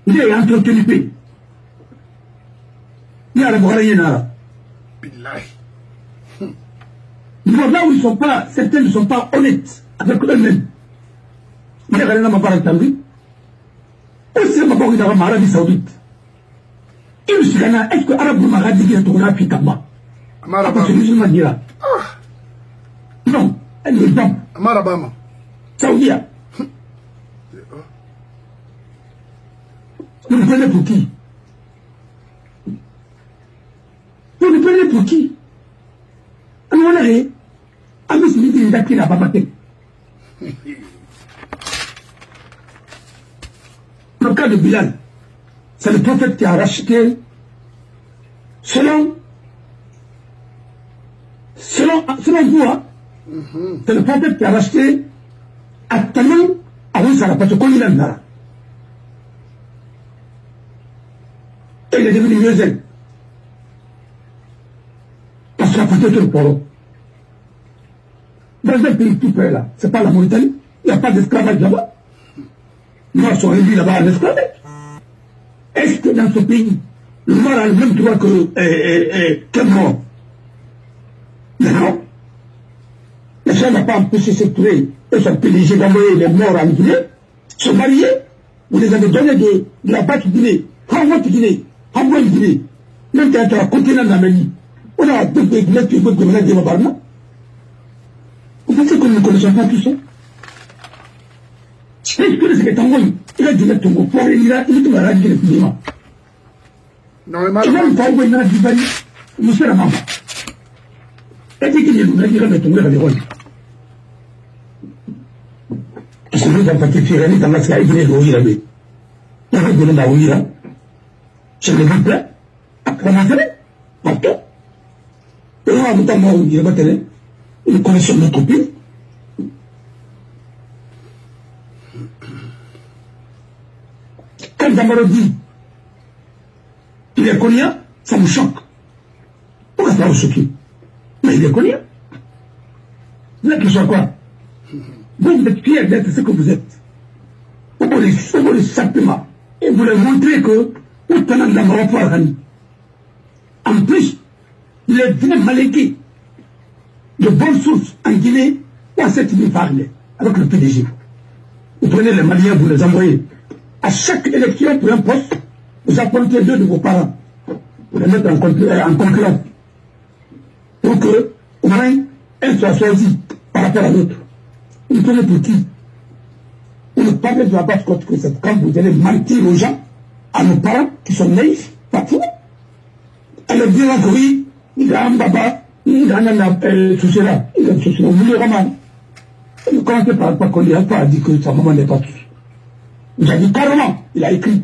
Il est entretenu pays. Il y a la Boraïna. Là où ils sont pas, certains ne sont pas honnêtes avec eux-mêmes. Il y a rien à m'avoir entendu. Aussi, ma bonne dans l'Arabie Saoudite. Il se gagne, est-ce que l'Arabe m'a dit qu'il est tourné à Pitama? Parce que musulman dira. Non, elle n'est pas. Amarabama. Saoudia. Vous nous prenez pour qui? Vous nous prenez pour qui? Le cas de Bilal, c'est le prophète qui a racheté, selon vous, hein, c'est le prophète qui a racheté à Taman à Oussara, parce qu'on est là. Et il est devenu musulman. Parce qu'il a porté tout le poro. Dans un pays tout près là, c'est pas la Mauritanie, il n'y a pas d'esclavage là-bas. Noirs sont réduits là-bas en esclavage. Est-ce que dans ce pays, le noir a le même droit que mort? Non. Les gens n'ont pas empêché de se tuer. Ils sont obligés d'envoyer les morts en Guinée, se marier, vous les avez donné de la base Guinée, Hamouat Guinée, Hamouat Guinée, même quand tu as continent d'Amélie. On a deux Guinées qui veulent devenir des Mabarna. Vous pensez que nous ne connaissons pas tout ça? Est-ce que c'est Tango, il a dit le Tongo, pour il a dit la radio de Guinée. Non, mais tu vas me faire une radio de Guinée, monsieur la maman. Et dit qu'il nous a dit le Tongo à l'école. C'est lui qui a parti faire dans la salle de l'Ouïra. Il a dit dans l'Ouïra. Je l'ai vu plein. Après ma télé, partout. Et là, notamment, il a battu. Nous connaissons notre pays. Quand Damaro dit il est connu, ça me choque. Pourquoi ça me choque? Mais il est connu. Vous êtes sur quoi? Vous êtes fiers d'être ce que vous êtes. Vous voulez simplement. Et vous voulez montrer que vous tenez de la mort pour Arani. En plus, il est bien maléqué de bonnes sources en Guinée et à cette ville parlée avec le PDG. Vous prenez les Maliens, vous les envoyez. À chaque élection pour un poste, vous apportez deux de vos parents pour les mettre en concurrence. Pour que, au moins, un soit choisi par rapport à l'autre. Vous prenez pour qui? Vous ne parlez de la base contre que c'est quand vous allez mentir aux gens, à nos parents qui sont naïfs, parfois. À leur dire que oui, il a un baba, il a un souci-là, il a un souci-là, vous voulez vraiment. Et vous commencez par quoi qu'on n'a pas dit que sa maman n'est pas tout. Vous avez dit carrément, il a écrit.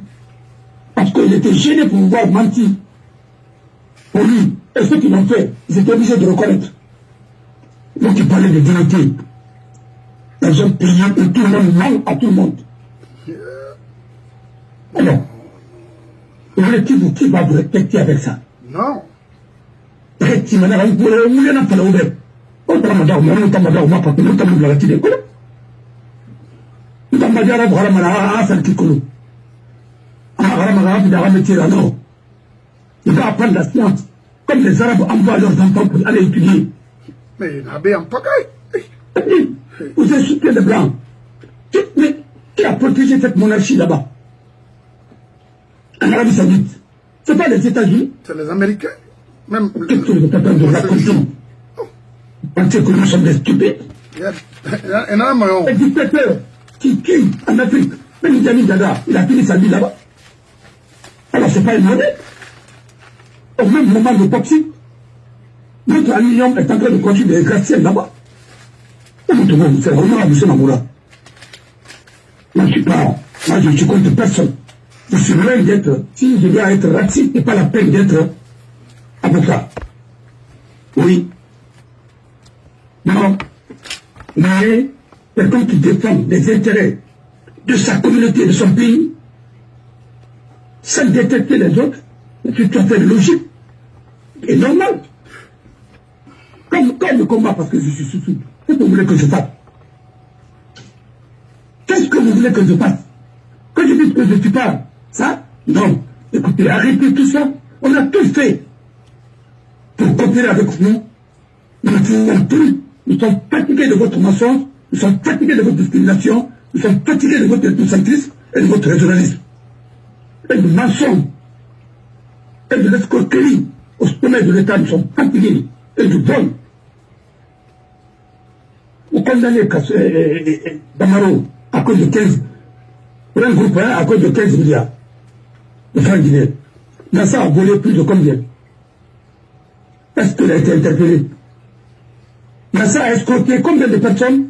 Parce qu'il était gêné pour pouvoir mentir. Pour lui. Et ceux qui l'ont fait, ils étaient obligés de reconnaître. Donc il parlait de dignité. Dans un pays où tout le monde ment à tout le monde. Alors, qui va vous respecter avec ça? Non. Effectivement, vous voulez n'en parler ouvert. On t'a madame, on t'a madame, on t'a madame, on t'a madame, on t'a madame, on t'a madame, on t'a madame, non. Il va apprendre la science. Comme les Arabes envoient leurs enfants pour aller étudier. Mais il y a bien pagaille. Vous insultez les Blancs. Mais qui a protégé cette monarchie là-bas? En Arabie Saoudite. Ce n'est pas les États-Unis. C'est les Américains. Même. Qu'est-ce que vous êtes en train de raconter? Vous pensez que nous sommes des stupides? Les dictateurs qui tuent en Afrique. Même Idi Dada, il a fini sa vie là-bas. Alors ce n'est pas une monnaie. Au même moment de toxique, notre aluminium est en train de construire des gratte-ciels là-bas. C'est vraiment amusé, Mamoura. Moi, je ne suis contre personne. Je suis loin d'être, si je dois être raciste, ce n'est pas la peine d'être avocat. Oui. Non. Mais quelqu'un qui défend les intérêts de sa communauté, de son pays, sans détecter les autres, c'est tout à fait logique et normal. Comme le combat, parce que je suis sous. Qu'est-ce que vous voulez que je fasse? Qu'est-ce que vous voulez que je fasse? Quand je dis que je ne suis pas ça, non. Écoutez, arrêtez tout ça. On a tout fait pour coopérer avec vous. Nous ne pouvons plus. Nous sommes fatigués de votre mensonge, nous sommes fatigués de votre discrimination, nous sommes fatigués de votre ethnocentrisme et de votre régionalisme. Et du mensonge et de l'escroquerie au sommet de l'État, nous sommes fatigués et du vol. Vous condamnez Damaro à cause de 15, pour un groupe à cause de 15 milliards de francs guinéens. Nassa a volé plus de combien? Est-ce qu'il a été interpellé? Nassa a escroqué combien de personnes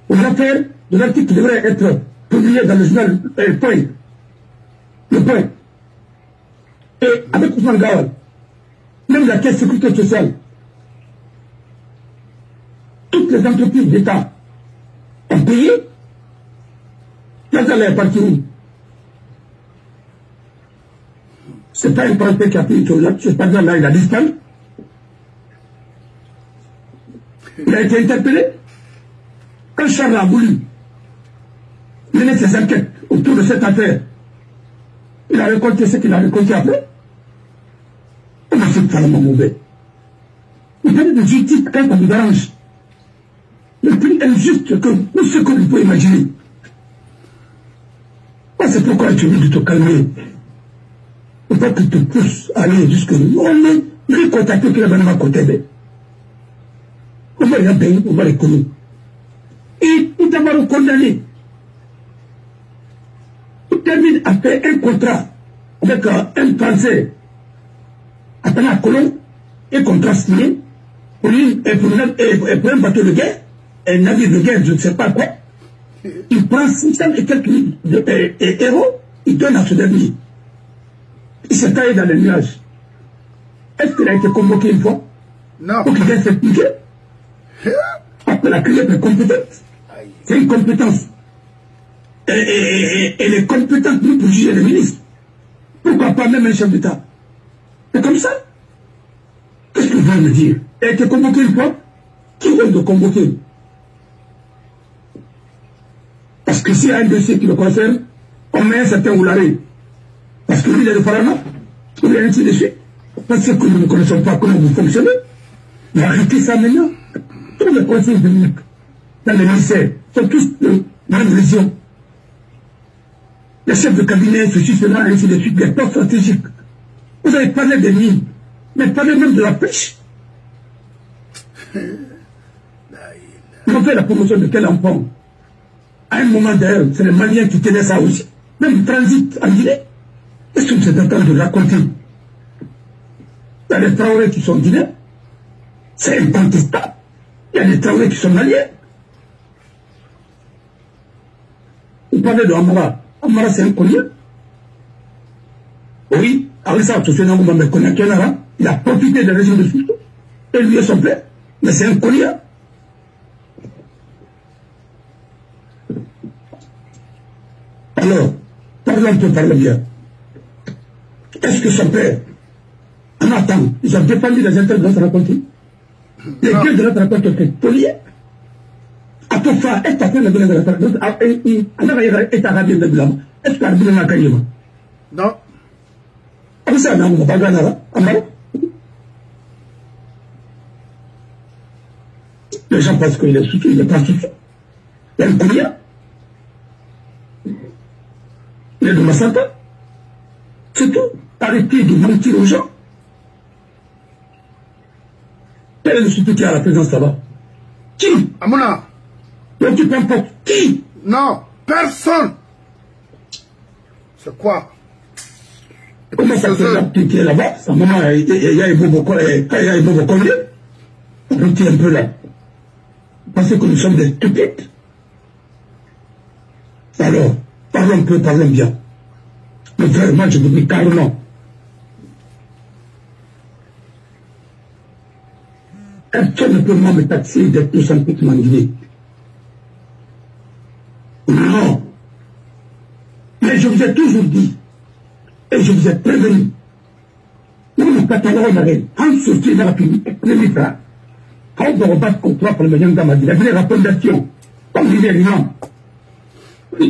pour l'affaire de l'article qui devrait être publié dans le journal Point. Le Point. Et avec Ousmane Gawal, même la caisse de sécurité sociale, toutes les entreprises d'État ont payé. L'argent est parti où? Ce n'est pas une partie qui a payé tout. Cet argent-là, il a disparu. Il a été interpellé. Quand Charles a voulu mener ses enquêtes autour de cette affaire, il a récolté ce qu'il a récolté après. On a fait ça mauvais. Vous parlez de justice quand ça vous arrange. Le plus injuste que tout ce que vous pouvez imaginer. C'est pourquoi tu dis de te calmer. Il faut que tu te pousses à aller jusque nous. On est contacté que la banane à côté. On va les payer, on va les connaître. Et il t'a condamné. Il termine à faire un contrat avec un Français. Attends, Colomb, un contrat signé pour un bateau de guerre, un navire de guerre, je ne sais pas quoi. Il prend 600 et quelques héros, il donne à ce dernier. Il s'est taillé dans les nuages. Est-ce qu'il a été convoqué une fois? Non. Pour qu'il vienne s'expliquer? Après la crise est compétente. C'est une compétence. Elle est compétente pour juger les ministres. Pourquoi pas même un chef d'État? C'est comme ça. Qu'est-ce que vous voulez me dire? Elle a été convoqué une fois? Qui veut le convoquer? Parce que s'il y a un dossier qui le concerne, on met un certain Oularé. Parce que lui, il est le pharaon, ou bien ainsi de suite. Parce que nous ne connaissons pas comment vous fonctionnez. Mais arrêtez ça maintenant. Tous les conseils publics dans les ministères sont tous de même vision. Les chefs de cabinet, ceci, cela, ainsi de suite, les postes stratégiques. Vous avez parlé des mines, mais parlez même de la pêche. On fait la promotion de quel enfant? À un moment d'ailleurs, c'est les Maliens qui tenaient ça aussi. Même transit en Guinée. Est-ce que vous êtes en train de raconter? Il y a des Traorés qui sont guinéens. C'est incontestable. Il y a des Traorés qui sont maliens. Vous parlez de Amara. Amara, c'est un collier. Oui, avec ça, il a profité des régimes de Sousto. Et lui et son père. Mais c'est un collier. Alors, parlons peu, parlons bien. Est-ce que son père, en attendant, ils ont défendu les intérêts de notre raconte? Les gueux de notre raconte étaient poliés. À tout faire, est-ce que la de notre raconte est arabien de blanc? Est-ce que l'arabien n'a gagné? Non. Après ça, on n'a pas gagné là. Les gens pensent qu'il est sous-tout, il n'est pas sous-tout. Il y a un collier. Il est de Massata. C'est tout. Arrêtez de mentir aux gens. Quel est le surtout qui a la présence là-bas? Qui? Amona. Donc tu prends pas. Qui? Non, personne. C'est quoi? Comment ça fait la petite qui est là-bas? Sa maman, il y a un beau collier. Arrêtez un peu là. Parce que nous sommes des stupides. Alors, parlons peu, parlons bien. Mais vraiment, je vous dis carrément. Personne ne peut me taxer d'être tout simplement guiné. Non. Mais je vous ai toujours dit, et je vous ai prévenu, nous ne catalogons rien. En sortie de la République, les livres, quand on repasse contre le meilleur d'Amadi, la vraie fondation, comme dit les gens,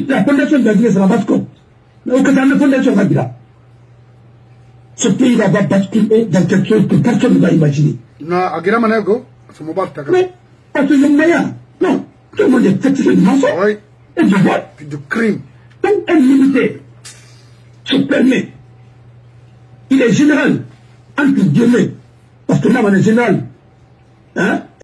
la fondation de la Guinée, c'est la mascotte. Mais au Qatar, la fondation de la Guinée, ce pays-là va basculer dans quelque chose que personne ne va imaginer. Non, à Guinée, Manego, c'est mon bar. Mais, parce que le moyen, non, tout le monde est fatigué du mensonge et du vol. Puis du crime. Donc, un militaire se permet, il est général, entre guillemets, parce que là, on est général, hein,